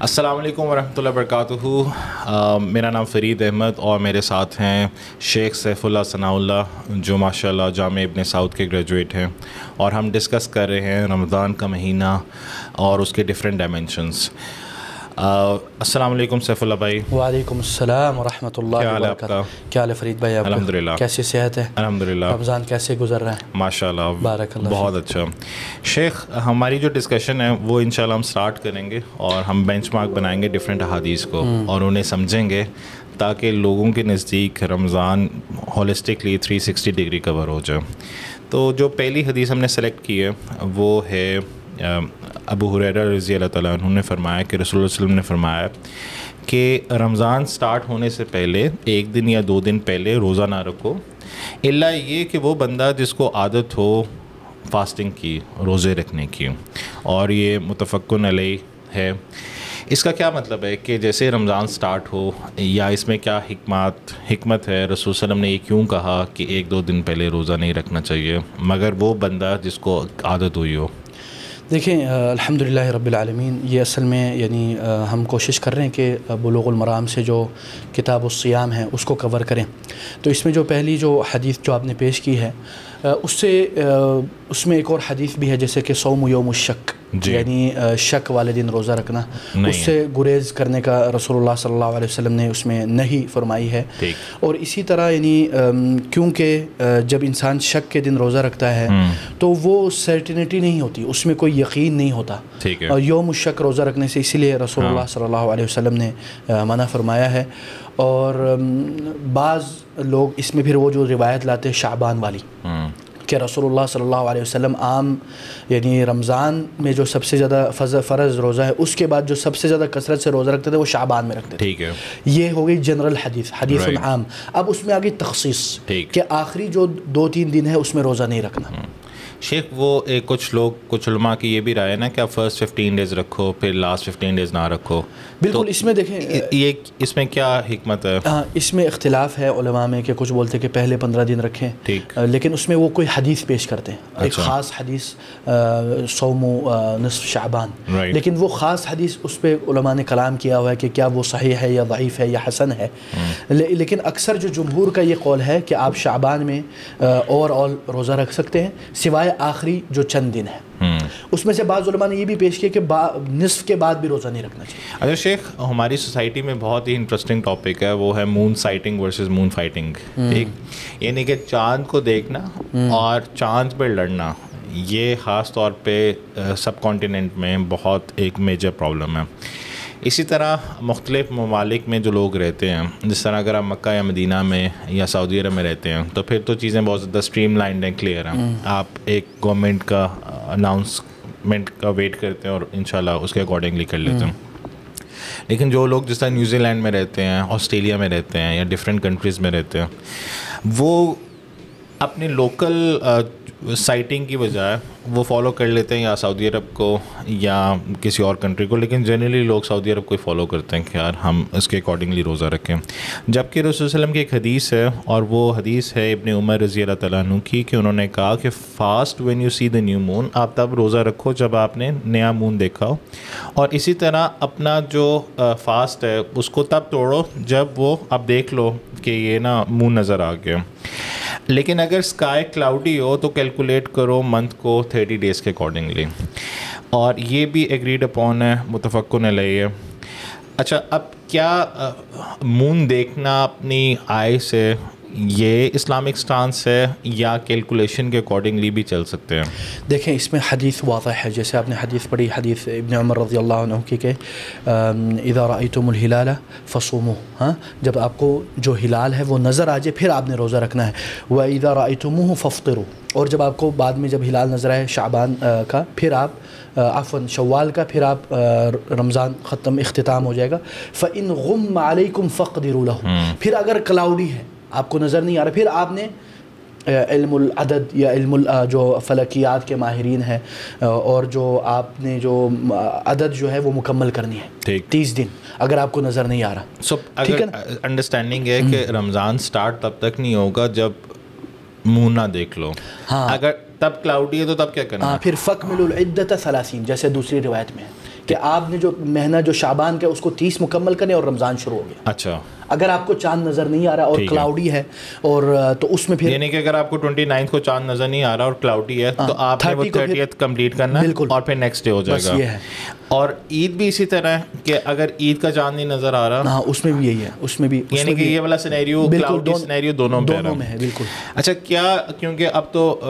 السلام علیکم ورحمۃ اللہ وبرکاتہ. میرا نام فرید احمد اور میرے ساتھ ہیں شیخ سیف اللہ ثناء اللہ جو ماشاء اللہ جامعہ ابن سعود کے گریجویٹ ہیں, اور ہم ڈسکس کر رہے ہیں رمضان کا مہینہ اور اس کے ڈفرینٹ ڈائمینشنس. السلام علیکم سیف اللہ بھائی. وعلیکم السلام ورحمۃ اللہ وبرکاتہ. کیا حال ہے فرید بھائی؟ الحمد للہ. کیسی صحت ہے؟ الحمد للہ. رمضان کیسے گزر رہا ہے؟ ماشاء اللہ بارک اللہ. بہت اچھا. شیخ, ہماری جو ڈسکشن ہے وہ انشاءاللہ ہم سٹارٹ کریں گے اور ہم بینچ مارک بنائیں گے ڈفرینٹ احادیث کو اور انہیں سمجھیں گے تاکہ لوگوں کے نزدیک رمضان ہولسٹکلی 360 ڈگری کور ہو جائے. تو جو پہلی حدیث ہم نے سلیکٹ کی ہے وہ ہے ابو ہریرہ رضی اللہ تعالیٰ عنہ نے فرمایا کہ رسول اللہ صلی اللہ علیہ وسلم نے فرمایا کہ رمضان سٹارٹ ہونے سے پہلے 1 دن یا 2 دن پہلے روزہ نہ رکھو, الا یہ کہ وہ بندہ جس کو عادت ہو فاسٹنگ کی, روزے رکھنے کی. اور یہ متفقن علیہ ہے. اس کا کیا مطلب ہے کہ جیسے رمضان سٹارٹ ہو یا اس میں کیا حکمت ہے, رسول صلی اللہ علیہ وسلم نے یہ کیوں کہا کہ 1-2 دن پہلے روزہ نہیں رکھنا چاہیے مگر وہ بندہ جس کو عادت ہوئی ہو؟ دیکھیں الحمدللہ رب العالمین, یہ اصل میں یعنی ہم کوشش کر رہے ہیں کہ بلوغ المرام سے جو کتاب الصیام ہے اس کو کور کریں. تو اس میں جو پہلی جو حدیث جو آپ نے پیش کی ہے اس میں ایک اور حدیث بھی ہے جیسے کہ صوم یوم الشک, یعنی شک والے دن روزہ رکھنا, اس سے گریز کرنے کا رسول اللہ صلی اللہ علیہ وسلم نے اس میں نہیں فرمائی ہے. اور اسی طرح یعنی کیونکہ جب انسان شک کے دن روزہ رکھتا ہے تو وہ سرٹینٹی نہیں ہوتی, اس میں کوئی یقین نہیں ہوتا. اور یوم الشک روزہ رکھنے سے اسی لیے رسول اللہ صلی اللہ علیہ وسلم نے منع فرمایا ہے. اور بعض لوگ اس میں پھر وہ جو روایت لاتے ہیں شعبان والی کہ رسول اللہ صلی اللہ علیہ وسلم عام یعنی رمضان میں جو سب سے زیادہ فرض روزہ ہے اس کے بعد جو سب سے زیادہ کثرت سے روزہ رکھتے تھے وہ شعبان میں رکھتے تھے. ٹھیک ہے, یہ ہو گئی جنرل حدیث عام. اب اس میں آگئی تخصیص کہ آخری جو 2-3 دن ہے اس میں روزہ نہیں رکھنا. شیخ وہ کچھ علماء کی یہ بھی رائے ہے نا کہ آپ فرسٹ 15 ڈیز رکھو پھر لاسٹ 15 ڈیز نہ رکھو. بالکل. اس میں دیکھیں یہ اس میں کیا حکمت ہے؟ اس میں اختلاف ہے علماء میں کہ کچھ بولتے ہیں کہ پہلے 15 دن رکھیں, لیکن اس میں وہ کوئی حدیث پیش کرتے ہیں, ایک خاص حدیث صوم نصف شعبان, لیکن وہ خاص حدیث اس پہ علماء نے کلام کیا ہوا ہے کہ کیا وہ صحیح ہے یا ضعیف ہے یا حسن ہے. لیکن اکثر جو جمہور کا یہ قول ہے کہ آپ شعبان میں اوور آل روزہ رکھ سکتے ہیں سوائے آخری جو چند دن ہے. اس میں سے بعض علماء نے یہ بھی پیش کیا کہ نصف کے بعد بھی روزہ نہیں رکھنا چاہیے. اچھا شیخ, ہماری سوسائٹی میں بہت ہی انٹرسٹنگ ٹاپک ہے, وہ ہے مون سائٹنگ ورسز مون فائٹنگ. ٹھیک, یعنی کہ چاند کو دیکھنا اور چاند پہ لڑنا, یہ خاص طور پہ سب کانٹیننٹ میں بہت ایک میجر پرابلم ہے. اسی طرح مختلف ممالک میں جو لوگ رہتے ہیں, جس طرح اگر آپ مکہ یا مدینہ میں یا سعودی عرب میں رہتے ہیں تو پھر تو چیزیں بہت زیادہ اسٹریم لائنڈ ہیں, کلیئر ہیں. آپ ایک گورنمنٹ کا اناؤنسمنٹ کا ویٹ کرتے ہیں اور انشاءاللہ اس کے اکارڈنگلی کر لیتے ہیں. لیکن جو لوگ جس طرح نیوزی لینڈ میں رہتے ہیں, آسٹریلیا میں رہتے ہیں یا ڈفرینٹ کنٹریز میں رہتے ہیں, وہ اپنی لوکل سائٹنگ کی بجائے وہ فالو کر لیتے ہیں یا سعودی عرب کو یا کسی اور کنٹری کو, لیکن جنرلی لوگ سعودی عرب کو فالو کرتے ہیں کہ یار ہم اس کے اکارڈنگلی روزہ رکھیں. جبکہ رسول صلی اللہ علیہ وسلم کی ایک حدیث ہے, اور وہ حدیث ہے ابن عمر رضی اللہ تعالیٰ عنہ کی, کہ انہوں نے کہا کہ fast when you see the new moon, آپ تب روزہ رکھو جب آپ نے نیا مون دیکھا ہو, اور اسی طرح اپنا جو فاسٹ ہے اس کو تب توڑو جب وہ آپ دیکھ لو کہ یہ نا مون نظر آ گیا. لیکن اگر اسکائی کلاؤڈی ہو تو کیلکولیٹ کرو منتھ کو 30 ڈیز کے اکارڈنگلی, اور یہ بھی ایگریڈ اپون ہے, متفقن علیہ ہے. اچھا, اب کیا مون دیکھنا اپنی آئی سے یہ اسلامک سٹانس ہے یا کیلکولیشن کے اکارڈنگلی بھی چل سکتے ہیں؟ دیکھیں اس میں حدیث واضح ہے, جیسے آپ نے حدیث پڑھی, حدیث ابن عمر رضی اللہ عنہ کی کہ اذا رأیتم الہلال فصوموا, ہاں جب آپ کو جو ہلال ہے وہ نظر آ جائے پھر آپ نے روزہ رکھنا ہے. وَإِذَا رَأَيْتُمُوهُ فَافْطِرُوا, اور جب آپ کو بعد میں جب ہلال نظر آئے شعبان کا پھر آپ عفواً شوال کا پھر آپ رمضان ختم اختتام ہو جائے گا. فَإِنْ غُمَّ عَلَيْكُمْ فَاقْدِرُوا لَهُ, پھر اگر کلاؤڈی ہے آپ کو نظر نہیں آ رہا پھر آپ نے علم العدد یا علم جو فلکیات کے ماہرین ہیں اور جو آپ نے جو عدد جو ہے وہ مکمل کرنی ہے 30 دن اگر آپ کو نظر نہیں آ رہا. سو اگر انڈرسٹینڈنگ ہے کہ رمضان سٹارٹ تب تک نہیں ہوگا جب منہ نہ دیکھ لو, اگر تب کلاؤڈی ہے تو تب کیا کرنا ہے؟ پھر فَأْكْمِلُوا الْعِدَّةَ 30, جیسے دوسری روایت میں کہ آپ نے جو مہینہ جو شعبان کا اس کو 30 مکمل کرنے اور رمضان شروع ہو گیا. اچھا, اگر آپ کو چاند نظر نہیں آ رہا اور کلاؤڈی ہے اور تو اس میں پھر یعنی کہ اگر آپ کو 29 کو چاند نظر نہیں آ رہا اور کلاؤڈی ہے تو آپ نے وہ 30th کمپلیٹ کرنا ہے اور پھر نیکسٹ ڈے ہو جائے گا. اور عید بھی اسی طرح ہے کہ اگر عید کا چاند نہیں نظر آ رہا, ہاں اس میں بھی یہی ہے, اس میں بھی یعنی کہ یہ والا سینیریو کلاؤڈی سینیریو دونوں میں ہے. بالکل. اچھا, کیا کیونکہ اب تو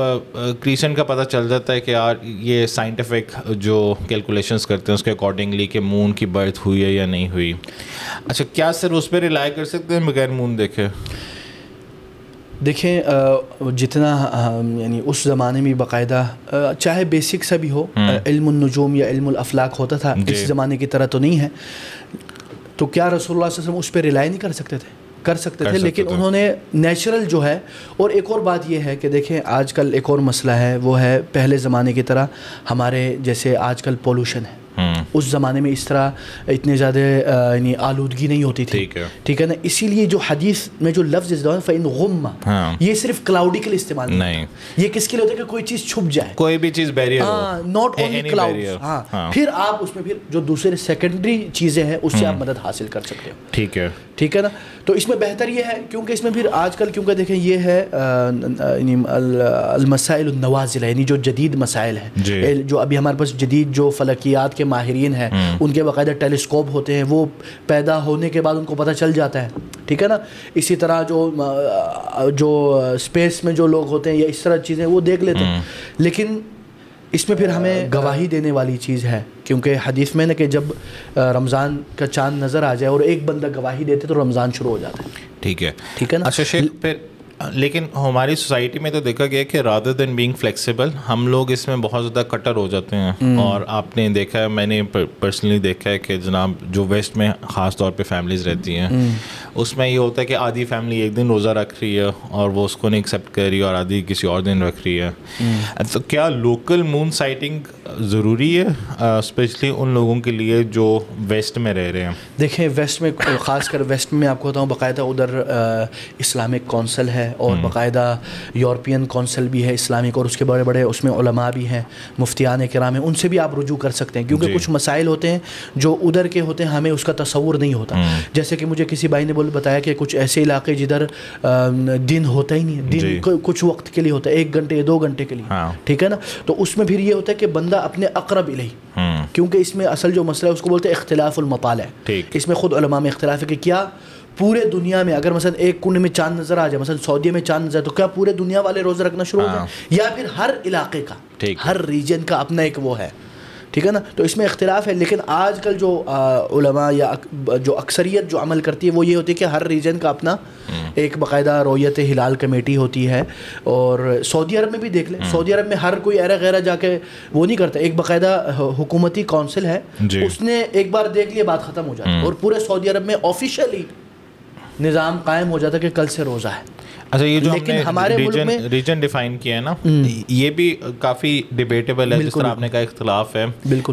کریسن کا پتہ چل جاتا ہے کہ یار یہ سائنٹیفک جو کیلکولیشنس کرتے ہیں اس کے اکارڈنگلی کہ مون کی برتھ ہوئی ہے یا نہیں ہوئی. اچھا, کیا صرف اس پہ ریلائی کر سکتے ہیں بغیر مون دیکھے؟ دیکھیں جتنا یعنی اس زمانے میں باقاعدہ چاہے بیسک سا بھی ہو, علم النجوم یا علم الافلاک ہوتا تھا, اس زمانے کی طرح تو نہیں ہے, تو کیا رسول اللہ صلی اللہ علیہ وسلم اس پہ ریلائی نہیں کر سکتے تھے؟ کر سکتے تھے, لیکن انہوں نے نیچرل جو ہے. اور ایک اور بات یہ ہے کہ دیکھیں آج کل ایک اور مسئلہ ہے, وہ ہے پہلے زمانے کی طرح ہمارے جیسے آج کل پولوشن ہے, اس زمانے میں اس طرح اتنے زیادہ یعنی آلودگی نہیں ہوتی تھی, ٹھیک ہے نا. اسی لیے جو حدیث میں جو لفظ استعمال فَإِنْ غُمَّ, یہ صرف کلاؤڈی کے لیے استعمال نہیں, یہ کس کے لیے ہوتا ہے کہ کوئی چیز چھپ جائے, کوئی بھی چیز barrier who, not only cloud. ہاں, پھر آپ اس میں پھر جو دوسرے سیکنڈری چیزیں ہیں اس سے آپ مدد حاصل کر سکتے ہو. ٹھیک ہے, ٹھیک ہے نا. تو اس میں بہتر یہ ہے کیونکہ اس میں پھر آج کل کیونکہ دیکھیں یہ ہے یعنی المسائل النوازل, یعنی جو جدید مسائل ہیں, جو ابھی ہمارے پاس جدید جو فلکیات کے ماہرین ہیں ان کے باقاعدہ ٹیلیسکوپ ہوتے ہیں, وہ پیدا ہونے کے بعد ان کو پتہ چل جاتا ہے, ٹھیک ہے نا. اسی طرح جو اسپیس میں جو لوگ ہوتے ہیں یا اس طرح چیزیں وہ دیکھ لیتے ہیں. لیکن اس میں پھر ہمیں گواہی دینے والی چیز ہے, کیونکہ حدیث میں نے کہ جب رمضان کا چاند نظر آ جائے اور ایک بندہ گواہی دیتے تو رمضان شروع ہو جاتا ہے. ٹھیک ہے, ٹھیک ہے نا. اچھا شیخ, پھر لیکن ہماری سوسائٹی میں تو دیکھا گیا کہ رادر دین بینگ فلیکسیبل ہم لوگ اس میں بہت زیادہ کٹر ہو جاتے ہیں. اور آپ نے دیکھا ہے, میں نے پرسنلی دیکھا ہے کہ جناب جو ویسٹ میں خاص طور پہ فیملیز رہتی ہیں اس میں یہ ہوتا ہے کہ آدھی فیملی ایک دن روزہ رکھ رہی ہے اور وہ اس کو نہیں ایکسیپٹ کر رہی اور آدھی کسی اور دن رکھ رہی ہے. تو کیا لوکل مون سائٹنگ ضروری ہے اسپیشلی ان لوگوں کے لیے جو ویسٹ میں رہ رہے ہیں؟ دیکھیں ویسٹ میں, خاص کر ویسٹ میں آپ کو بتاؤں باقاعدہ ادھر اسلامک کونسل ہے اور باقاعدہ یورپین کونسل بھی ہے اسلامک, اور اس کے بڑے بڑے اس میں علماء بھی ہیں, مفتیان کرام ہیں, ان سے بھی آپ رجوع کر سکتے ہیں. کیونکہ کچھ مسائل ہوتے ہیں جو ادھر کے ہوتے ہیں ہمیں اس کا تصور نہیں ہوتا. جیسے کہ مجھے کسی بھائی نے بتایا کہ کچھ ایسے علاقے جدھر دن ہوتا ہی نہیں ہے, دن کچھ وقت کے لیے ہوتا ہے, 1 گھنٹے یا 2 گھنٹے کے لیے, ٹھیک ہے نا. تو اس میں پھر یہ ہوتا ہے کہ بندہ اپنے اقرب الیہ, کیونکہ اس میں اصل جو مسئلہ ہے اس کو بولتے ہیں اختلاف المطالع. اس میں خود علماء میں اختلاف ہے کہ کیا پورے دنیا میں اگر مثلا ایک کونے میں چاند نظر آ جائے, مثلا سعودیہ میں چاند نظر آئے, تو کیا پورے دنیا والے روزہ رکھنا شروع ہو جائیں, یا پھر ہر علاقے کا, ہر ریجن کا اپنا ایک وہ ہے, ٹھیک ہے نا. تو اس میں اختلاف ہے. لیکن آج کل جو علماء یا جو اکثریت جو عمل کرتی ہے وہ یہ ہوتی ہے کہ ہر ریجن کا اپنا ایک باقاعدہ رویت ہلال کمیٹی ہوتی ہے. اور سعودی عرب میں بھی دیکھ لیں, سعودی عرب میں ہر کوئی ایرا غیرہ جا کے وہ نہیں کرتا, ایک باقاعدہ حکومتی کونسل ہے, اس نے ایک بار دیکھ لیا بات ختم ہو جاتی ہے, اور پورے سعودی عرب میں آفیشیلی نظام قائم ہو جاتا ہے کہ کل سے روزہ ہے. اچھا, یہ جو ہمارے ریجن ڈیفائن کیا ہے نا, یہ بھی کافی ڈیبیٹیبل ہے. جس طرح آپ نے کہا اختلاف ہے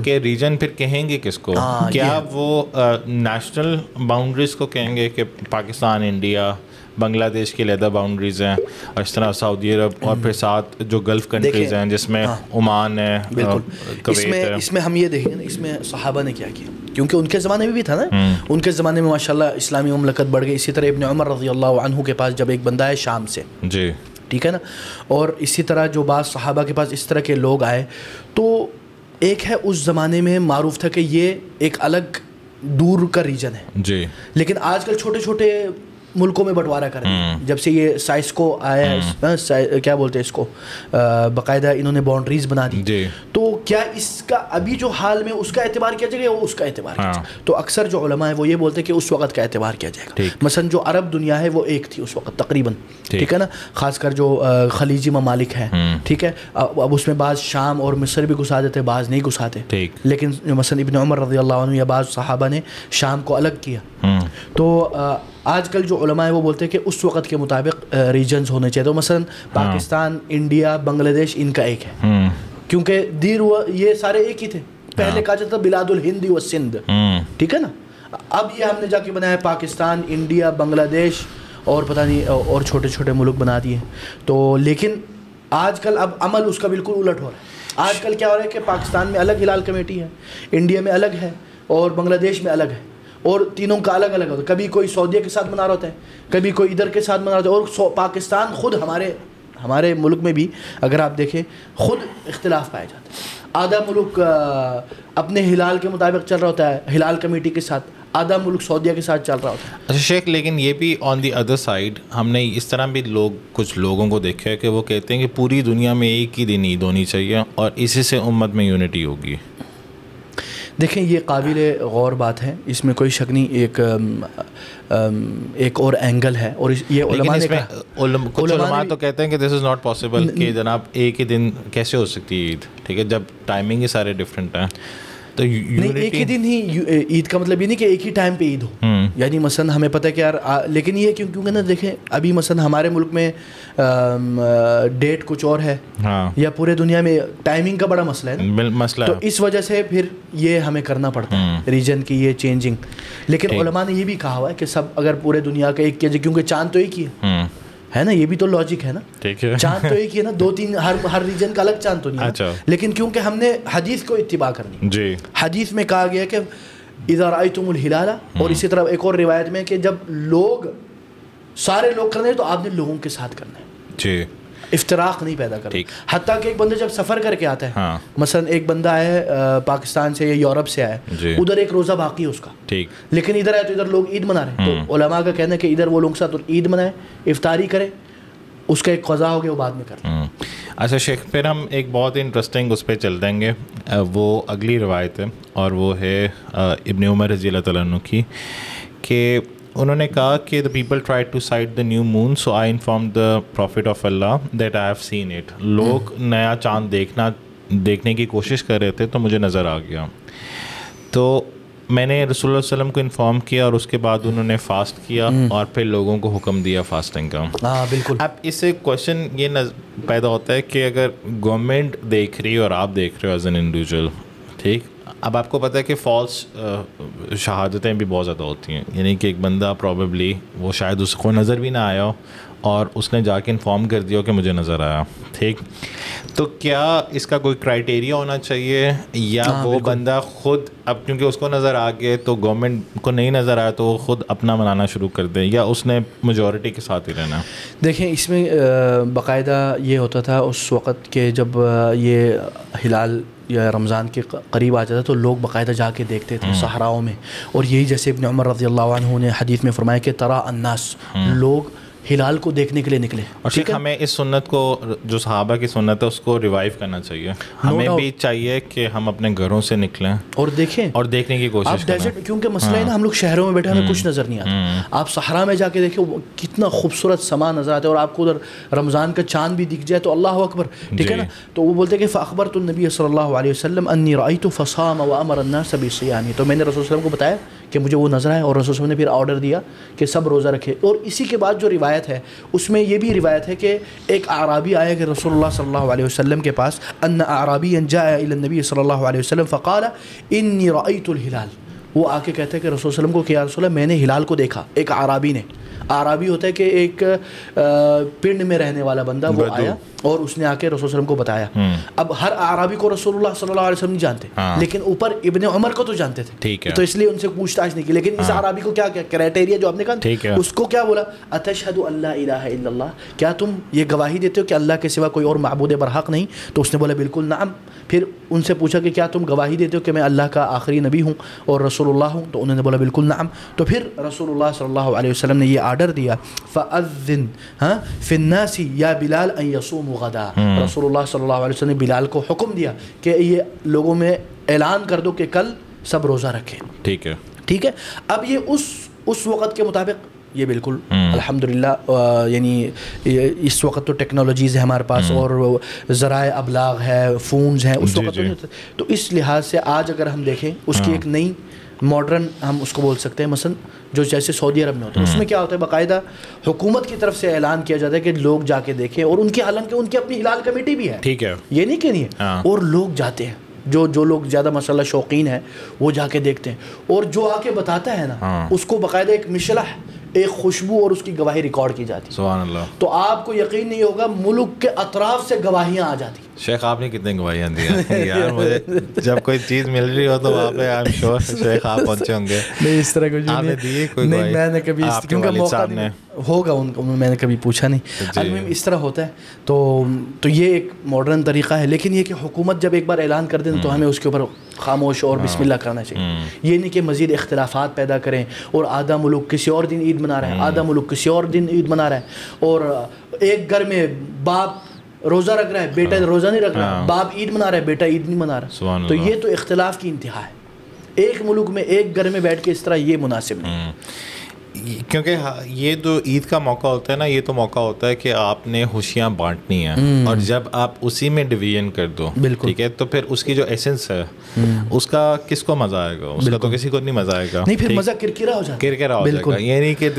کہ ریجن پھر کہیں گے کس کو, کیا وہ نیشنل باؤنڈریز کو کہیں گے کہ پاکستان, انڈیا, بنگلہ دیش کی علیحدہ باؤنڈریز ہیں, اور اس طرح سعودی عرب, اور پھر ساتھ جو گلف کنٹریز ہیں جس میں عمان ہے, کویت ہے. اس میں ہم یہ دیکھیں نا, اس میں صحابہ نے کیا کیا, کیونکہ ان کے زمانے میں بھی تھا نا, ان کے زمانے میں ماشاءاللہ اسلامی مملکت بڑھ گئی. اسی طرح ابن عمر رضی اللہ عنہ کے پاس جب ایک بندہ ہے شام سے, جی ٹھیک ہے نا, اور اسی طرح جو بعض صحابہ کے پاس اس طرح کے لوگ آئے, تو ایک ہے اس زمانے میں معروف تھا کہ یہ ایک الگ دور کا ریجن ہے, جی. لیکن آج کل چھوٹے چھوٹے ملکوں میں بٹوارا کر دیا, جب سے یہ سائز کو آیا ہے, کیا بولتے ہیں اس کو, باقاعدہ انہوں نے باؤنڈریز بنا دی. تو کیا اس کا ابھی جو حال میں اس کا اعتبار کیا جائے گا, وہ اس کا اعتبار کیا جائے گا؟ تو اکثر جو علماء ہیں وہ یہ بولتے ہیں کہ اس وقت کا اعتبار کیا جائے گا. مثلا جو عرب دنیا ہے وہ ایک تھی اس وقت تقریباً, ٹھیک ہے نا, خاص کر جو خلیجی ممالک ہیں, ٹھیک ہے. اب اس میں بعض شام اور مصر بھی گھسا دیتے, بعض نہیں گھساتے, لیکن مثلا ابن عمر رضی اللہ عنہ یا بعض صحابہ نے شام کو الگ کیا. تو آج کل جو علماء ہیں وہ بولتے ہیں کہ اس وقت کے مطابق ریجنز ہونے چاہیے. تو مثلا پاکستان, انڈیا, بنگلہ دیش ان کا ایک ہے, کیونکہ دیر یہ سارے ایک ہی تھے. پہلے کہا جاتا تھا بلاد الہند و سندھ, ٹھیک ہے نا. اب یہ ہم نے جا کے بنایا پاکستان, انڈیا, بنگلہ دیش, اور پتہ نہیں اور چھوٹے چھوٹے ملک بنا دیے. تو لیکن آج کل اب عمل اس کا بالکل الٹ ہو رہا ہے. آج کل کیا ہو رہا ہے کہ پاکستان میں الگ ہلال کمیٹی ہے, انڈیا میں الگ ہے, اور بنگلہ دیش میں الگ ہے, اور تینوں کا الگ الگ ہوتا ہے. کبھی کوئی سعودیہ کے ساتھ منا رہا ہوتا ہے, کبھی کوئی ادھر کے ساتھ منا رہا ہوتا ہے. اور پاکستان خود ہمارے ملک میں بھی اگر آپ دیکھیں خود اختلاف پائے جاتے ہیں. آدھا ملک اپنے ہلال کے مطابق چل رہا ہوتا ہے ہلال کمیٹی کے ساتھ, آدھا ملک سعودیہ کے ساتھ چل رہا ہوتا ہے. اچھا شیخ, لیکن یہ بھی آن دی ادر سائڈ ہم نے اس طرح بھی کچھ لوگوں کو دیکھا ہے کہ وہ کہتے ہیں کہ پوری دنیا میں ایک ہی دن عید ہونی چاہیے اور اسی سے امت میں یونٹی ہوگی. دیکھیں یہ قابل غور بات ہے, اس میں کوئی شک نہیں. ایک اور اینگل ہے, اور یہ علماء نے کچھ علماء تو کہتے ہیں کہ دس از ناٹ پاسبل کہ جناب ایک ہی دن کیسے ہو سکتی ہے عید, ٹھیک ہے, جب ٹائمنگ ہی سارے ڈفرینٹ ہیں. تو نہیں, ایک ہی دن ہی عید کا مطلب یہ نہیں کہ ایک ہی ٹائم پہ عید ہو. یعنی مثلا ہمیں پتہ ہے کہ یار, لیکن یہ کیونکہ نا دیکھیں ابھی مثلا ہمارے ملک میں ڈیٹ کچھ اور ہے, یا پورے دنیا میں ٹائمنگ کا بڑا مسئلہ ہے نا, تو اس وجہ سے پھر یہ ہمیں کرنا پڑتا ہے ریجن کی یہ چینجنگ. لیکن علماء نے یہ بھی کہا ہوا ہے کہ سب اگر پورے دنیا کا ایک کیا جائے, کیونکہ چاند تو ایک ہی ہے نا, یہ بھی تو لاجک ہے نا, چاند تو ایک ہی ہے نا, 2-3 ہر ریجن کا الگ چاند تو نہیں ہے. لیکن کیونکہ ہم نے حدیث کو اتباع کرنی, حدیث میں کہا گیا کہ اذا رأیتم الہلال, اور اسی طرح ایک اور روایت میں کہ جب سارے لوگ کرنے تو آپ نے لوگوں کے ساتھ کرنا ہے, جی, افتراق نہیں پیدا کرنا. حتیٰ کہ ایک بندہ جب سفر کر کے آتا ہے, مثلا ایک بندہ ہے پاکستان سے یا یورپ سے آیا, ادھر ایک روزہ باقی ہے اس کا, لیکن ادھر آئے تو ادھر لوگ عید منا رہے ہیں, تو علماء کا کہنا ہے کہ ادھر وہ لوگ ساتھ عید منائے, افطاری کرے, اس کا ایک قضا ہو گیا وہ بعد میں کرتے ہیں. اچھا شیخ, پھر ہم ایک بہت انٹرسٹنگ اس پہ چل دیں گے, وہ اگلی روایت ہے, اور وہ ہے ابن عمر رضی اللہ تعالیٰ عنہ کی, کہ انہوں نے کہا کہ the people tried to sight the new moon so I informed the prophet of Allah that I have seen it. لوگ نیا چاند دیکھنے کی کوشش کر رہے تھے تو مجھے نظر آ گیا, تو میں نے رسول اللہ علیہ وسلم کو انفارم کیا, اور اس کے بعد انہوں نے فاسٹ کیا اور پھر لوگوں کو حکم دیا فاسٹنگ کا. بالکل. اب اس سے کویشچن یہ پیدا ہوتا ہے کہ اگر گورنمنٹ دیکھ رہی ہے اور آپ دیکھ رہے ہو ایز این انڈیویجول, ٹھیک, اب آپ کو پتہ ہے کہ فالس شہادتیں بھی بہت زیادہ ہوتی ہیں, یعنی کہ ایک بندہ پروبیبلی وہ شاید اس کو نظر بھی نہ آیا ہو اور اس نے جا کے انفارم کر دیا ہو کہ مجھے نظر آیا, ٹھیک, تو کیا اس کا کوئی کرائٹیریا ہونا چاہیے, یا وہ بندہ خود اب کیونکہ اس کو نظر آ گئے تو گورنمنٹ کو نہیں نظر آیا تو وہ خود اپنا منانا شروع کر دے, یا اس نے میجورٹی کے ساتھ ہی رہنا؟ دیکھیں اس میں باقاعدہ یہ ہوتا تھا اس وقت کہ جب یہ ہلال یا رمضان کے قریب آ جاتا تو لوگ باقاعدہ جا کے دیکھتے تھے صحراؤں میں, اور یہی جیسے ابن عمر رضی اللہ عنہ نے حدیث میں فرمایا کہ ترا الناس, لوگ ہلال کو دیکھنے کے لیے نکلے. اور ٹھیک, ہمیں اس سنت کو, جو صحابہ کی سنت ہے, اس کو ریوائیو کرنا چاہیے. ہمیں بھی چاہیے کہ ہم اپنے گھروں سے نکلیں اور دیکھیں اور دیکھنے کی کوشش کریں, کیونکہ مسئلہ ہے نا, ہم لوگ شہروں میں بیٹھے, ہمیں کچھ نظر نہیں آتا. آپ صحرا میں جا کے دیکھیں کتنا خوبصورت سما نظر آتا ہے, اور آپ کو ادھر رمضان کا چاند بھی دکھ جائے تو اللہ اکبر, ٹھیک ہے نا. تو وہ بولتے ہیں کہ فاخبرت النبی صلی اللہ علیہ وسلم انی رأیت فصام وامر الناس بصیام, تو میں نے رسول صلی اللہ علیہ وسلم کو بتایا کہ مجھے وہ نظر آئے, اور رسول صلی اللہ علیہ وسلم نے پھر آرڈر دیا کہ سب روزہ رکھے. اور اسی کے بعد جو روایت ہے اس میں یہ بھی روایت ہے کہ ایک اعرابی آیا کہ رسول اللہ صلی اللہ علیہ وسلم کے پاس, ان اعرابیا جاء الی النبی صلی اللہ علیہ وسلم فقال انی رأیت الہلال, وہ آ کے کہتے ہیں کہ رسول صلی اللہ علیہ وسلم کو کہ یا رسول اللہ میں نے ہلال کو دیکھا. ایک اعرابی نے, اعرابی ہوتا ہے کہ ایک پنڈ میں رہنے والا بندہ, وہ آیا اور اس نے آ کے رسول صلی اللہ علیہ وسلم کو بتایا. اب ہر اعرابی کو رسول اللہ صلی اللہ علیہ وسلم نہیں جانتے, لیکن اوپر ابن عمر کو تو جانتے تھے, تو اس لیے ان سے پوچھ تاچھ نہیں کی. لیکن اس اعرابی کو کیا کرائٹیریا جو آپ نے کہا, اس کو کیا بولا, اتشہد ان لا الہ الا اللہ, کیا تم یہ گواہی دیتے ہو کہ اللہ کے سوا کوئی اور معبود برحق نہیں؟ تو اس نے بولا بالکل نعم. پھر ان سے پوچھا کہ کیا تم گواہی دیتے ہو کہ میں اللہ کا آخری نبی ہوں اور رسول اللہ ہوں؟ تو انہوں نے بولا بالکل نعم. تو پھر رسول اللہ صلی اللہ علیہ وسلم نے یہ آرڈر دیا, فأذن فی الناس یا بلال ان یصوموا غدا. رسول اللہ صلی اللہ علیہ وسلم نے بلال کو حکم دیا کہ یہ لوگوں میں اعلان کر دو کہ کل سب روزہ رکھیں. ٹھیک ہے, ٹھیک ہے. اب یہ اس وقت کے مطابق یہ بالکل الحمدللہ, یعنی اس وقت تو ٹیکنالوجیز ہے ہمارے پاس اور ذرائع ابلاغ ہے, فونز ہیں, اس وقت تو اس لحاظ سے آج اگر ہم دیکھیں اس کی ایک نئی ماڈرن ہم اس کو بول سکتے ہیں, مثلا جو جیسے سعودی عرب میں ہوتا ہے, اس میں کیا ہوتا ہے باقاعدہ حکومت کی طرف سے اعلان کیا جاتا ہے کہ لوگ جا کے دیکھیں, اور ان کی حالانکہ ان کی اپنی ہلال کمیٹی بھی ہے, ٹھیک ہے, یہ نہیں کہ نہیں ہے, اور لوگ جاتے ہیں, جو لوگ زیادہ ماشاءاللہ شوقین ہیں وہ جا کے دیکھتے ہیں, اور جو آ کے بتاتا ہے نا اس کو باقاعدہ ایک مشلح, ایک خوشبو اور اس کی گواہی ریکارڈ کی جاتی ہے. سبحان اللہ. تو آپ کو یقین نہیں ہوگا ملک کے اطراف سے گواہیاں آ جاتی, شیخ آپ نے کتنے گواہیاں دی ہیں یار, مجھے جب کوئی چیز مل رہی ہو تو وہاں پہ آئی ایم شیور شیخ آپ پہنچے ہوں گے. نہیں اس طرح کچھ آپ نے دی کوئی گواہی؟ میں نے کبھی کیونکہ موقع ہوگا ان کو, میں نے کبھی پوچھا نہیں. المہم اس طرح ہوتا ہے. تو یہ ایک ماڈرن طریقہ ہے, لیکن یہ کہ حکومت جب ایک بار اعلان کر دیں تو ہمیں اس کے اوپر خاموش اور بسم اللہ کرنا چاہیے. یہ نہیں کہ مزید اختلافات پیدا کریں اور آدھا ملک کسی اور دن عید منا رہا ہے, آدھا ملک کسی اور دن عید منا رہا ہے, اور ایک گھر میں باپ روزہ رکھ رہا ہے, بیٹا روزہ نہیں رکھ رہا, باپ عید منا رہا ہے, بیٹا عید نہیں منا رہا. تو یہ تو اختلاف کی انتہا ہے. ایک ملک میں ایک گھر میں بیٹھ کے اس طرح یہ مناسب نہیں, کیونکہ یہ جو عید کا موقع ہوتا ہے نا, یہ تو موقع ہوتا ہے کہ آپ نے خوشیاں بانٹنی ہیں, اور جب آپ اسی میں ڈویژن کر دو, ٹھیک ہے, تو پھر اس کی جو ایسنس ہے اس کا کس کو مزہ آئے گا؟ اس کا تو کسی کو نہیں مزہ آئے گا. نہیں, پھر مزہ کرکرا ہو جاتا ہے, کرکرا ہو جائے گا. یہ نہیں کہ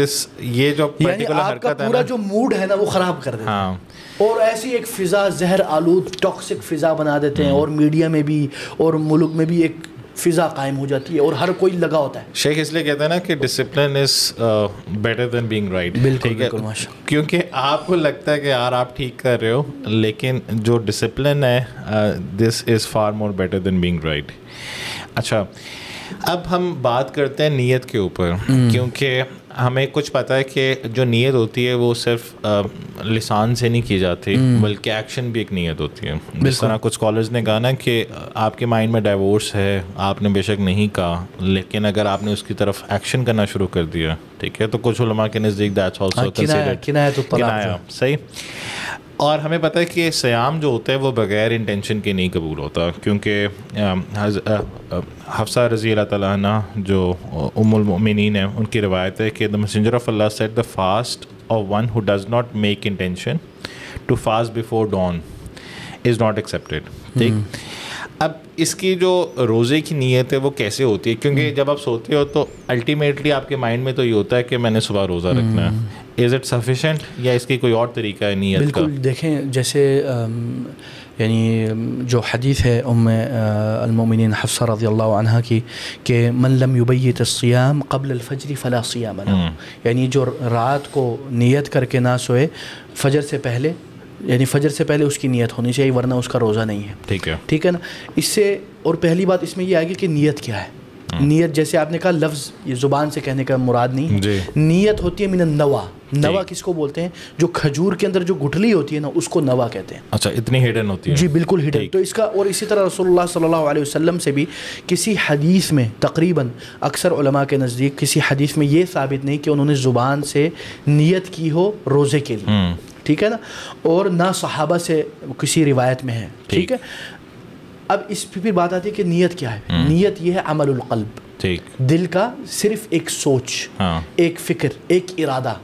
یہ جو پرٹیکولر حرکت ہے پورا جو موڈ ہے نا وہ خراب کر دیتا ہے, اور ایسی ایک فضا زہر آلود ٹاکسک فضا بنا دیتے ہیں, اور میڈیا میں بھی اور ملک میں بھی ایک فضا قائم ہو جاتی ہے اور ہر کوئی لگا ہوتا ہے. شیخ اس لیے کہتے ہیں نا کہ discipline is better than being right. بالکل, کیونکہ آپ کو لگتا ہے کہ یار آپ ٹھیک کر رہے ہو, لیکن جو ڈسپلن ہے this is far more better than being right. اچھا, اب ہم بات کرتے ہیں نیت کے اوپر, کیونکہ ہمیں کچھ پتہ ہے کہ جو نیت ہوتی ہے وہ صرف لسان سے نہیں کی جاتی, بلکہ ایکشن بھی ایک نیت ہوتی ہے. جس طرح کچھ اسکالرز نے کہا نا کہ آپ کے مائنڈ میں ڈائیورس ہے, آپ نے بے شک نہیں کہا, لیکن اگر آپ نے اس کی طرف ایکشن کرنا شروع کر دیا, ٹھیک ہے, تو کچھ علماء کے نزدیک دیٹس آلسو کنسیڈرڈ کنایا. صحیح. اور ہمیں پتہ ہے کہ سیام جو ہوتا ہے وہ بغیر انٹینشن کے نہیں قبول ہوتا, کیونکہ حفصہ رضی اللہ تعالیٰ عنہ جو ام المؤمنین ہیں, ان کی روایت ہے کہ the messenger of Allah said the fast of one who does not make intention to fast before dawn is not accepted. ٹھیک. اب اس کی جو روزے کی نیت ہے وہ کیسے ہوتی ہے؟ کیونکہ جب آپ سوتے ہو تو الٹیمیٹلی آپ کے مائنڈ میں تو یہ ہوتا ہے کہ میں نے صبح روزہ رکھنا ہے. از اٹ سفیشینٹ یا اس کی کوئی اور طریقہ ہے نیت کا؟ بالکل, دیکھیں جیسے یعنی جو حدیث ہے ام المؤمنین حفصہ رضی اللہ عنہا کی کہ من لم یبیت الصیام قبل الفجر فلا صیام لہ, یعنی جو رات کو نیت کر کے نہ سوئے فجر سے پہلے, یعنی فجر سے پہلے اس کی نیت ہونی چاہیے, ورنہ اس کا روزہ نہیں ہے. ٹھیک ہے نا. اس سے اور پہلی بات اس میں یہ آئے گی کہ نیت کیا ہے. نیت جیسے آپ نے کہا لفظ یہ زبان سے کہنے کا مراد نہیں, نیت ہوتی ہے من النوا. نوا کس کو بولتے ہیں؟ جو کھجور کے اندر جو گٹھلی ہوتی ہے نا اس کو نوا کہتے ہیں. اچھا, اتنی ہڈن ہوتی ہے؟ جی بالکل ہڈن. تو اس کا, اور اسی طرح رسول اللہ صلی اللہ علیہ وسلم سے بھی کسی حدیث میں تقریباً اکثر علماء کے نزدیک کسی حدیث میں یہ ثابت نہیں کہ انہوں نے زبان سے نیت کی ہو روزے کے لیے. ٹھیک ہے نا. اور نہ صحابہ سے کسی روایت میں ہے. ٹھیک ہے. اب اس پھر بات آتی ہے کہ نیت کیا ہے. نیت یہ ہے عمل القلب, دل کا صرف ایک سوچ, ایک فکر, ایک ارادہ.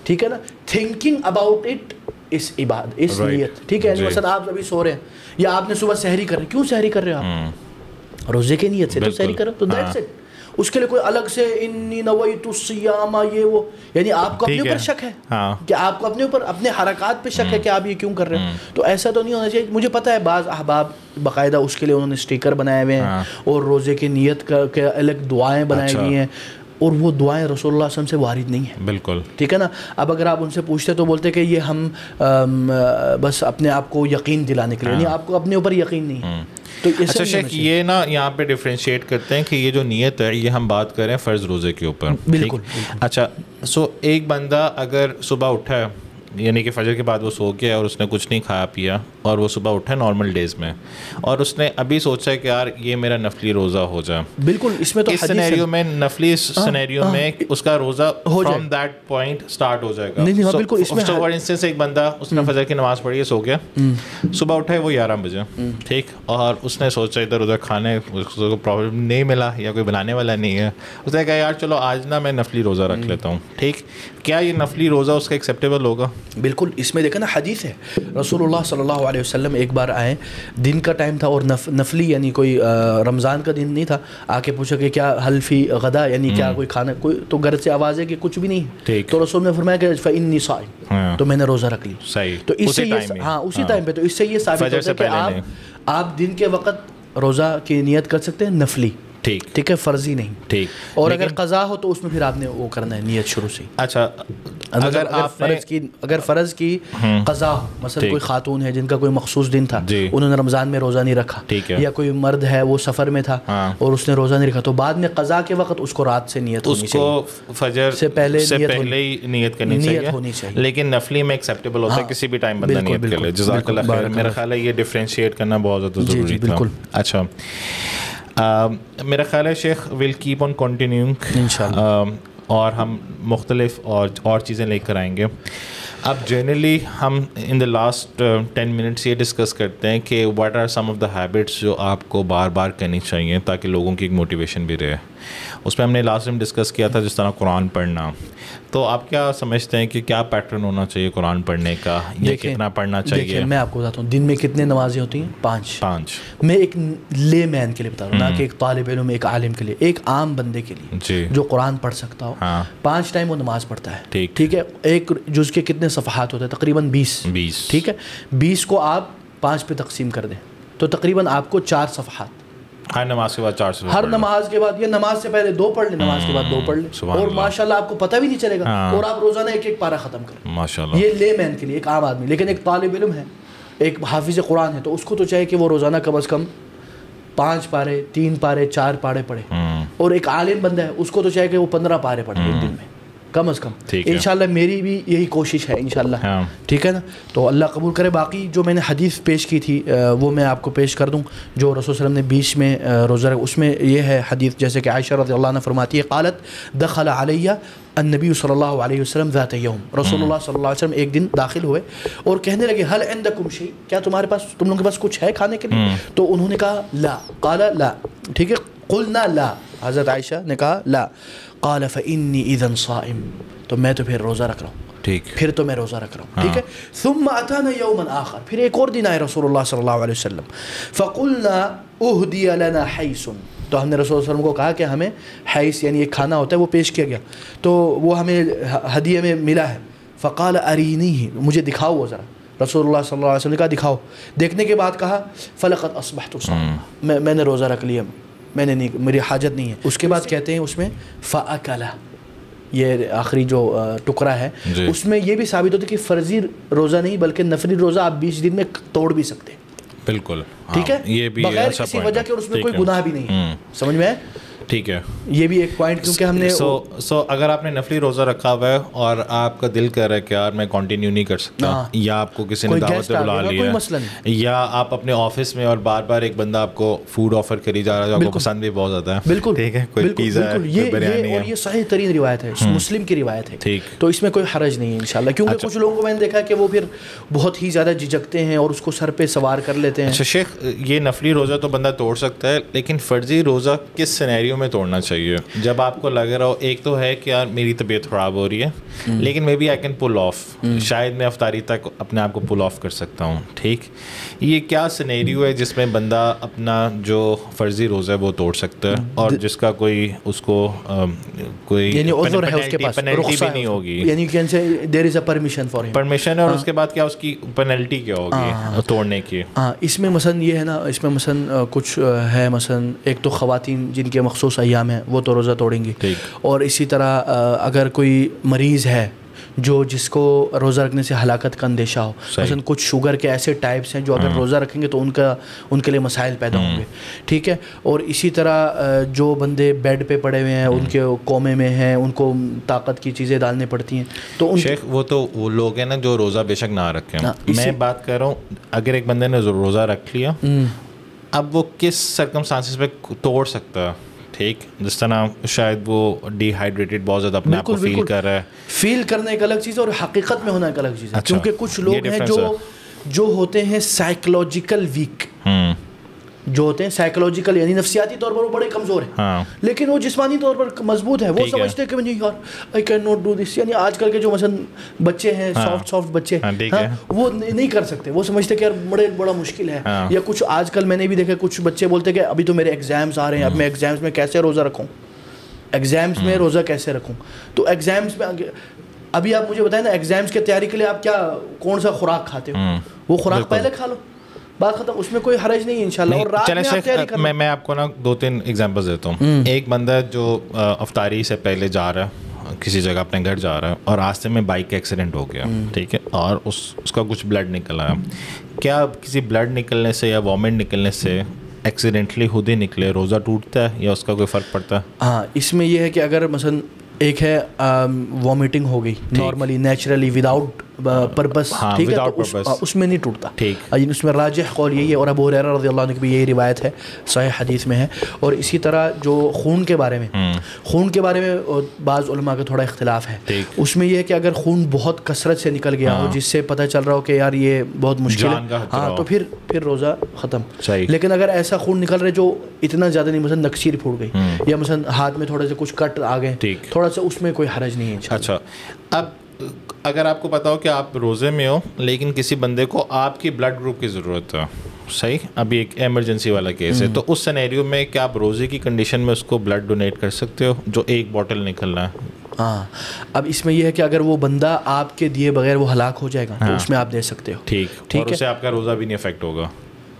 ٹھیک ہے نا. تھنکنگ اباؤٹ اٹ اس عبادت, اس نیت. ٹھیک ہے. مثلا آپ ابھی سو رہے ہیں یا آپ نے صبح سحری کر رہے ہیں, کیوں سحری کر رہے ہیں آپ؟ روزے کی نیت سے تو سحری کر رہے, تو دیٹس اٹ. اس کے لیے کوئی الگ سے انی نویت الصیام یہ وہ, یعنی آپ کو اپنے اوپر شک ہے کہ آپ کو اپنے اوپر اپنے حرکات پہ شک ہے کہ آپ یہ کیوں کر رہے ہیں. تو ایسا تو نہیں ہونا چاہیے. مجھے پتہ ہے بعض احباب باقاعدہ اس کے لیے انہوں نے اسٹیکر بنائے ہوئے ہیں اور روزے کی نیت کے الگ دعائیں بنائی ہوئی ہیں, اور وہ دعائیں رسول اللہ صلی اللہ علیہ وسلم سے وارد نہیں ہیں. بالکل. ٹھیک ہے نا. اب اگر آپ ان سے پوچھتے تو بولتے کہ یہ ہم بس اپنے آپ کو یقین دلانے کے لیے, یعنی آپ کو اپنے اوپر یقین نہیں ہے. اچھا شیخ, یہ نا یہاں پہ ڈفرینشیٹ کرتے ہیں کہ یہ جو نیت ہے یہ ہم بات کریں فرض روزے کے اوپر. بالکل. اچھا, سو ایک بندہ اگر صبح اٹھا ہے, یعنی کہ فجر کے بعد وہ سو گیا اور اس نے کچھ نہیں کھایا پیا, اور وہ صبح اٹھا نارمل ڈیز میں, اور اس نے ابھی سوچا کہ یار یہ میرا نفلی روزہ ہو جائے. بالکل. اس میں تو اس سینیریو میں, نفلی سینیریو میں اس کا روزہ فرام دیٹ پوائنٹ سٹارٹ ہو جائے گا. بالکل. اس میں فار انسٹنس ایک بندہ اس نے فجر کی نماز پڑھی ہے, سو گیا, صبح اٹھا ہے وہ 11 بجے, ٹھیک, اور اس نے سوچا ادھر ادھر کھانے کو پرابلم نہیں ملا یا کوئی بنانے والا نہیں ہے, اس نے کہا یار چلو آج نا میں نفلی روزہ رکھ لیتا ہوں. ٹھیک, کیا یہ نفلی روزہ اس کا ایکسیپٹیبل ہوگا؟ بالکل. اس میں دیکھا نا حدیث ہے, رسول اللہ صلی اللہ علیہ وسلم ایک بار آئے, دن کا ٹائم تھا اور نفلی یعنی کوئی رمضان کا دن نہیں تھا, آ کے پوچھا کہ کیا حلفی غدا, یعنی کیا کوئی کھانا, کوئی تو گھر سے آواز ہے کہ کچھ بھی نہیں, تو رسول نے فرمایا کہ فإنی صائم, تو میں نے روزہ رکھ لی. صحیح. تو اس سے یہ, ہاں اسی ٹائم پہ, تو اس سے یہ ثابت ہوتا ہے کہ آپ دن کے وقت روزہ کی نیت کر سکتے ہیں نفلی. ٹھیک ہے, فرضی نہیں. ٹھیک. اور اگر قضا ہو تو اس میں پھر آپ نے وہ کرنا ہے نیت شروع سے. اچھا, اگر فرض کی قضا ہو, مثلا کوئی خاتون ہے جن کا کوئی مخصوص دن تھا, انہوں نے رمضان میں روزہ نہیں رکھا, یا کوئی مرد ہے وہ سفر میں تھا اور اس نے روزہ نہیں رکھا, تو بعد میں قضا کے وقت اس کو رات سے نیت ہونی چاہیے, اس کو فجر سے پہلے ہی نیت کرنی چاہیے. لیکن نفلی میں ایکسیپٹیبل ہوتا ہے, کسی بھی ٹائم بندہ نیت کر لے. جزاک اللہ خیر. میرا خیال ہے یہ ڈفرینشیٹ کرنا بہت زیادہ ضروری تھا. اچھا, میرا خیال ہے شیخ ول کیپ آن کنٹینیوئنگ انشاءاللہ, اور ہم مختلف اور چیزیں لے کر آئیں گے. اب جنرلی ہم ان دا لاسٹ 10 منٹس یہ ڈسکس کرتے ہیں کہ what are some of the habits جو آپ کو بار بار کرنی چاہیے تاکہ لوگوں کی ایک موٹیویشن بھی رہے. اس میں ہم نے لاسٹ ٹائم ڈسکس کیا تھا جس طرح قرآن پڑھنا. تو آپ کیا سمجھتے ہیں کہ کیا پیٹرن ہونا چاہیے قرآن پڑھنے کا, یا کتنا پڑھنا چاہیے؟ میں آپ کو بتاتا ہوں, دن میں کتنے نمازیں ہوتی ہیں؟ 5. میں ایک لے مین کے لیے بتا رہا ہوں, نہ کہ ایک طالب علم, ایک عالم کے لیے, ایک عام بندے کے لیے جو قرآن پڑھ سکتا ہو. 5 ٹائم وہ نماز پڑھتا ہے. ٹھیک ہے, ایک جز کے کتنے صفحات ہوتے ہیں؟ تقریباً 20. ٹھیک ہے, 20 کو آپ 5 پہ تقسیم کر دیں تو تقریباً آپ کو 4 صفحات. ہر نماز کے بعد 4 صفحات, ہر نماز کے بعد, یا نماز سے پہلے 2 پڑھ لیں, نماز کے بعد 2 پڑھ لیں, اور ماشاءاللہ آپ کو پتہ بھی نہیں چلے گا, اور آپ روزانہ ایک پارہ ختم کریں ماشاءاللہ. یہ لے مین کے لیے, ایک عام آدمی. لیکن ایک طالب علم ہے, ایک حافظ قرآن ہے, تو اس کو تو چاہیے کہ وہ روزانہ کم از کم 5 پارے, 3 پارے, 4 پارے پڑھے. اور ایک عالم بندہ ہے, اس کو تو چاہیے کہ وہ 15 پارے پڑھے ایک دن میں کم از کم. انشاءاللہ میری بھی یہی کوشش ہے انشاءاللہ. ٹھیک ہے نا, تو اللہ قبول کرے. باقی جو میں نے حدیث پیش کی تھی وہ میں آپ کو پیش کر دوں, جو رسول صلی اللہ علیہ وسلم نے 20 میں روزہ رکھا. اس میں یہ ہے حدیث, جیسے کہ عائشہ رضی اللہ عنہ فرماتی ہے, قالت دخل علیہ النبی صلی اللہ علیہ وسلم ذات یوم, رسول اللہ صلی اللہ علیہ وسلم ایک دن داخل ہوئے اور کہنے لگے, هل عندکم شیء, کیا تمہارے پاس, تم لوگوں کے پاس کچھ ہے کھانے کے لیے؟ تو انہوں نے کہا لا. قال لا. ٹھیک ہے, قلنا لا, حضرت عائشہ نے کہا لا. قال فإني إذا صائم, تو میں تو پھر روزہ رکھ رہا ہوں. ٹھیک, پھر تو میں روزہ رکھ رہا ہوں. ٹھیک ہے. ثم اتانا یوما آخر, پھر ایک اور دن آئے رسول اللہ صلی اللہ علیہ وسلم. فقلنا اہدی لنا حیث, تو ہم نے رسول اللہ علیہ وسلم کو کہا کہ ہمیں حیث یعنی ایک کھانا ہوتا ہے وہ پیش کیا گیا, تو وہ ہمیں ہدیہ میں ملا ہے. فقال ارینی, مجھے دکھاؤ وہ ذرا. رسول اللہ صلی اللہ علیہ وسلم نے کہا دکھاؤ. دیکھنے کے بعد کہا فلقد اصبحت صائما, میں نے روزہ رکھ لیا, میں نے نہیں, میری حاجت نہیں ہے. اس کے بعد کہتے ہیں اس میں فاکلا, یہ آخری جو ٹکڑا ہے اس میں یہ بھی ثابت ہوتا ہے کہ فرضی روزہ نہیں بلکہ نفلی روزہ آپ 20 دن میں توڑ بھی سکتے ہیں. بالکل. ٹھیک ہے, یہ بھی بغیر کسی وجہ کے, اور اس میں کوئی گناہ بھی نہیں ہے. سمجھ میں ہے؟ ٹھیک ہے, یہ بھی ایک پوائنٹ, کیونکہ ہم نے سو اگر آپ نے نفلی روزہ رکھا ہوا ہے اور آپ کا دل کر رہا ہے کہ یار میں کنٹینیو نہیں کر سکتا, یا آپ کو کسی نے دعوت پہ بلا لیا, یا آپ اپنے آفس میں اور بار بار ایک بندہ آپ کو فوڈ آفر کری جا رہا ہے جو آپ کو پسند بھی بہت زیادہ ہے. بالکل ٹھیک ہے, کوئی پیزا ہے, کوئی بریانی ہے, اور یہ صحیح ترین روایت ہے, مسلم کی روایت ہے. ٹھیک, تو اس میں کوئی حرج نہیں ہے انشاءاللہ, کیونکہ کچھ لوگوں کو میں نے دیکھا کہ وہ پھر بہت ہی زیادہ جھجکتے ہیں اور اس کو سر پہ سوار کر لیتے ہیں. اچھا شیخ, یہ نفلی روزہ تو بندہ توڑ سکتا ہے, لیکن فرضی روزہ کس سینیریو میں توڑنا چاہیے؟ جب آپ کو لگ رہا ہو, ایک تو ہے کہ یار میری طبیعت خراب ہو رہی ہے, لیکن میں بھی آئی کین پل آف, شاید میں افطاری تک اپنے آپ کو پل آف کر سکتا ہوں. ٹھیک, یہ کیا سینیریو ہے جس میں بندہ اپنا جو فرضی روزہ ہے وہ توڑ سکتا ہے, اور جس کا کوئی اس کو کوئی پینلٹی بھی نہیں ہوگی, یعنی دیر از اے پرمیشن فار ہم, پرمیشن ہے, اور اس کے بعد کیا اس کی پینلٹی کیا ہوگی توڑنے کی؟ اس میں مثلا یہ ہے نا, اس میں مثلا کچھ ہے, مثلا ایک تو خواتین جن کے مخصوص ایام ہیں وہ تو روزہ توڑیں گی, اور اسی طرح اگر کوئی مریض ہے جو جس کو روزہ رکھنے سے ہلاکت کا اندیشہ ہو, مثلا کچھ شوگر کے ایسے ٹائپس ہیں جو اگر روزہ رکھیں گے تو ان کے لیے مسائل پیدا ہوں گے. ٹھیک ہے, اور اسی طرح جو بندے بیڈ پہ پڑے ہوئے ہیں, ان کے کومے میں ہیں, ان کو طاقت کی چیزیں ڈالنی پڑتی ہیں, تو شیخ وہ تو وہ لوگ ہیں نا جو روزہ بے شک نہ رکھیں. میں بات کر رہا ہوں اگر ایک بندے نے روزہ رکھ لیا, اب وہ کس سرکمسٹانسز پہ توڑ سکتا ہے؟ ٹھیک, جس طرح شاید وہ ڈی ہائیڈریٹڈ بہت زیادہ اپنے آپ کو فیل کر رہا ہے. فیل کرنے ایک الگ چیز ہے, اور حقیقت میں ہونا ایک الگ چیز ہے. کیونکہ کچھ لوگ ہیں جو ہوتے ہیں سائیکولوجیکل ویک, جو ہوتے ہیں سائیکولوجیکل یعنی نفسیاتی طور پر وہ بڑے کمزور ہیں, لیکن وہ جسمانی طور پر مضبوط ہیں. وہ سمجھتے ہیں کہ نہیں یار I can not do this, یعنی آج کل کے جو مثلا بچے ہیں سافٹ بچے, وہ نہیں کر سکتے, وہ سمجھتے کہ یار بڑا مشکل ہے. یا کچھ آج کل میں نے بھی دیکھا کچھ بچے بولتے ہیں کہ ابھی تو میرے ایگزامس آ رہے ہیں, اب میں ایگزامس میں کیسے روزہ رکھوں, ایگزامس میں روزہ کیسے رکھوں. تو ایگزامس میں ابھی آپ مجھے بتائیں نا, ایگزامس کی تیاری کے لیے آپ کیا کون سا خوراک کھاتے ہو, وہ خوراک پہلے کھا لو, بات ختم, اس میں کوئی حرج نہیں انشاءاللہ. اور رات میں آپ تیاری کرنا. میں آپ کو نا 2-3 ایگزامپل دیتا ہوں. ایک بندہ جو افطاری سے پہلے جا رہا ہے کسی جگہ اپنے گھر جا رہا ہے اور راستے میں بائک کا ایکسیڈنٹ ہو گیا, ٹھیک ہے, اور اس کا کچھ بلڈ نکل آیا. کیا کسی بلڈ نکلنے سے یا وامٹ نکلنے سے ایکسیڈنٹلی خود ہی نکلے روزہ ٹوٹتا ہے یا اس کا کوئی فرق پڑتا ہے؟ ہاں, اس میں یہ ہے کہ اگر مثلا ایک ہے وامٹنگ ہو گئی نارملی نیچرلی وداؤٹ پرپس, ٹھیک ہے, تو اس میں نہیں ٹوٹتا. اس میں راجح قول یہی ہے, اور ابو ہریرہ رضی اللہ عنہ کی بھی یہی روایت ہے, صحیح حدیث میں ہے. اور اسی طرح جو خون کے بارے میں بعض علماء کا تھوڑا اختلاف ہے. اس میں یہ ہے کہ اگر خون بہت کثرت سے نکل گیا ہو جس سے پتہ چل رہا ہو کہ یار یہ بہت مشکل ہے, ہاں, تو پھر روزہ ختم. لیکن اگر ایسا خون نکل رہا ہے جو اتنا زیادہ نہیں, مثلا نکسیر پھوٹ گئی یا مثلا ہاتھ میں تھوڑے سے کچھ کٹ آ گئے, تھوڑا سا, اس میں کوئی حرج نہیں ہے. اچھا, اب اگر آپ کو پتا ہو کہ آپ روزے میں ہو لیکن کسی بندے کو آپ کی بلڈ گروپ کی ضرورت ہے, صحیح, ابھی ایک ایمرجنسی والا کیس ہے, تو اس سینیریو میں کیا آپ روزے کی کنڈیشن میں اس کو بلڈ ڈونیٹ کر سکتے ہو جو ایک باٹل نکلنا ہے؟ ہاں, اب اس میں یہ ہے کہ اگر وہ بندہ آپ کے دیے بغیر وہ ہلاک ہو جائے گا تو اس میں آپ دے سکتے ہو. ٹھیک, اور اس سے آپ کا روزہ بھی نہیں افیکٹ ہوگا؟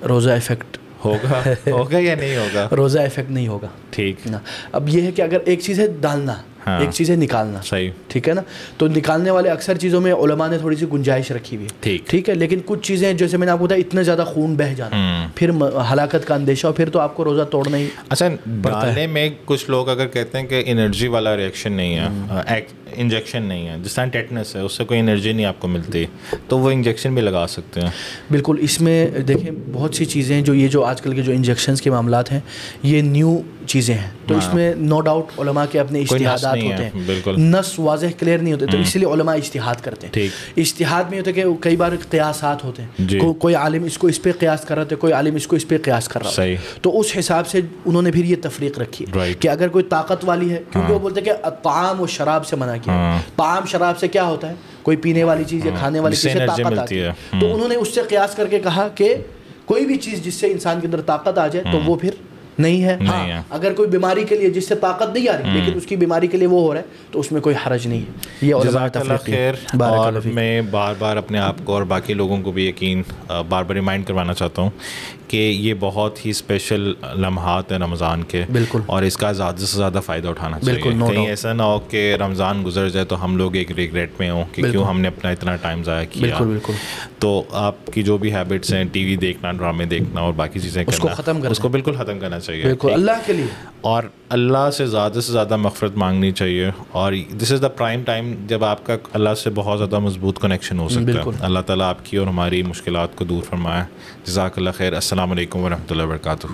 روزہ افیکٹ ہوگا یا نہیں ہوگا؟ روزہ افیکٹ نہیں ہوگا. ٹھیک, اب یہ ہے کہ اگر ایک چیز ہے ڈالنا, ایک چیز ہے نکالنا, صحیح, ٹھیک ہے نا, تو نکالنے والے اکثر چیزوں میں علماء نے تھوڑی سی گنجائش رکھی ہوئی ہے, ٹھیک ہے, لیکن کچھ چیزیں جیسے میں نے آپ کو بتایا اتنا زیادہ خون بہہ جانا, پھر ہلاکت کا اندیشہ, اور پھر تو آپ کو روزہ توڑنا ہی. اچھا, ڈالنے میں کچھ لوگ اگر کہتے ہیں کہ انرجی والا ریئیکشن نہیں ہے, انجیکشن نہیں ہے, جس طرح ٹیٹنس ہے اس سے کوئی انرجی نہیں آپ کو ملتی, تو وہ انجیکشن بھی لگا سکتے ہیں؟ بالکل, اس میں دیکھیں بہت سی چیزیں جو یہ جو آج کل کے جو انجیکشنز کے معاملات ہیں یہ نیو چیزیں ہیں, تو اس میں نو ڈاؤٹ علماء کے اپنے اجتہادات ہوتے ہیں, بالکل نص واضح کلیئر نہیں ہوتے, تو اس لیے علماء اجتہاد کرتے ہیں. اجتہاد میں ہوتا ہے کہ کئی بار قیاسات ہوتے ہیں, کوئی عالم اس کو اس پہ قیاس کر رہا تھا, کوئی عالم اس کو اس پہ قیاس کر رہا ہے, تو اس حساب سے انہوں نے پھر یہ تفریق رکھی ہے کہ اگر کوئی طاقت والی ہے, کیونکہ وہ بولتے ہیں کہ طعام و شراب سے منع کیا ہے, طعام شراب سے کیا ہوتا ہے, کوئی پینے والی چیز یا کھانے والی چیز سے طاقت آتی ہے, تو انہوں نے اس سے قیاس کر کے کہا کہ کوئی بھی چیز جس سے انسان کے اندر طاقت آ جائے تو وہ پھر نہیں ہے. ہاں, اگر کوئی بیماری کے لیے جس سے طاقت نہیں آ رہی لیکن اس کی بیماری کے لیے وہ ہو رہا ہے تو اس میں کوئی حرج نہیں ہے. یہ علماء تفریق ہے. اور میں بار بار اپنے آپ کو اور باقی لوگوں کو بھی یقین بار بار ریمائنڈ کروانا چاہتا ہوں کہ یہ بہت ہی اسپیشل لمحات ہیں رمضان کے, بالکل, اور اس کا زیادہ سے زیادہ فائدہ اٹھانا چاہیے. کہیں ایسا نہ ہو کہ رمضان گزر جائے تو ہم لوگ ایک ریگریٹ میں ہوں کہ کیوں ہم نے اپنا اتنا ٹائم ضائع کیا. بالکل بالکل. تو آپ کی جو بھی ہیبٹس ہیں, ٹی وی دیکھنا, ڈرامے دیکھنا اور باقی چیزیں کرنا, اس کو بالکل ختم کرنا چاہیے. بالکل, اللہ کے لیے, اور اللہ سے زیادہ مغفرت مانگنی چاہیے. اور دس از دا پرائم ٹائم جب آپ کا اللہ سے بہت زیادہ مضبوط کنیکشن ہو سکتا ہے. اللہ تعالیٰ آپ کی اور ہماری مشکلات کو دور فرمائے. جزاک اللہ خیر. السلام علیکم ورحمۃ اللہ وبرکاتہ.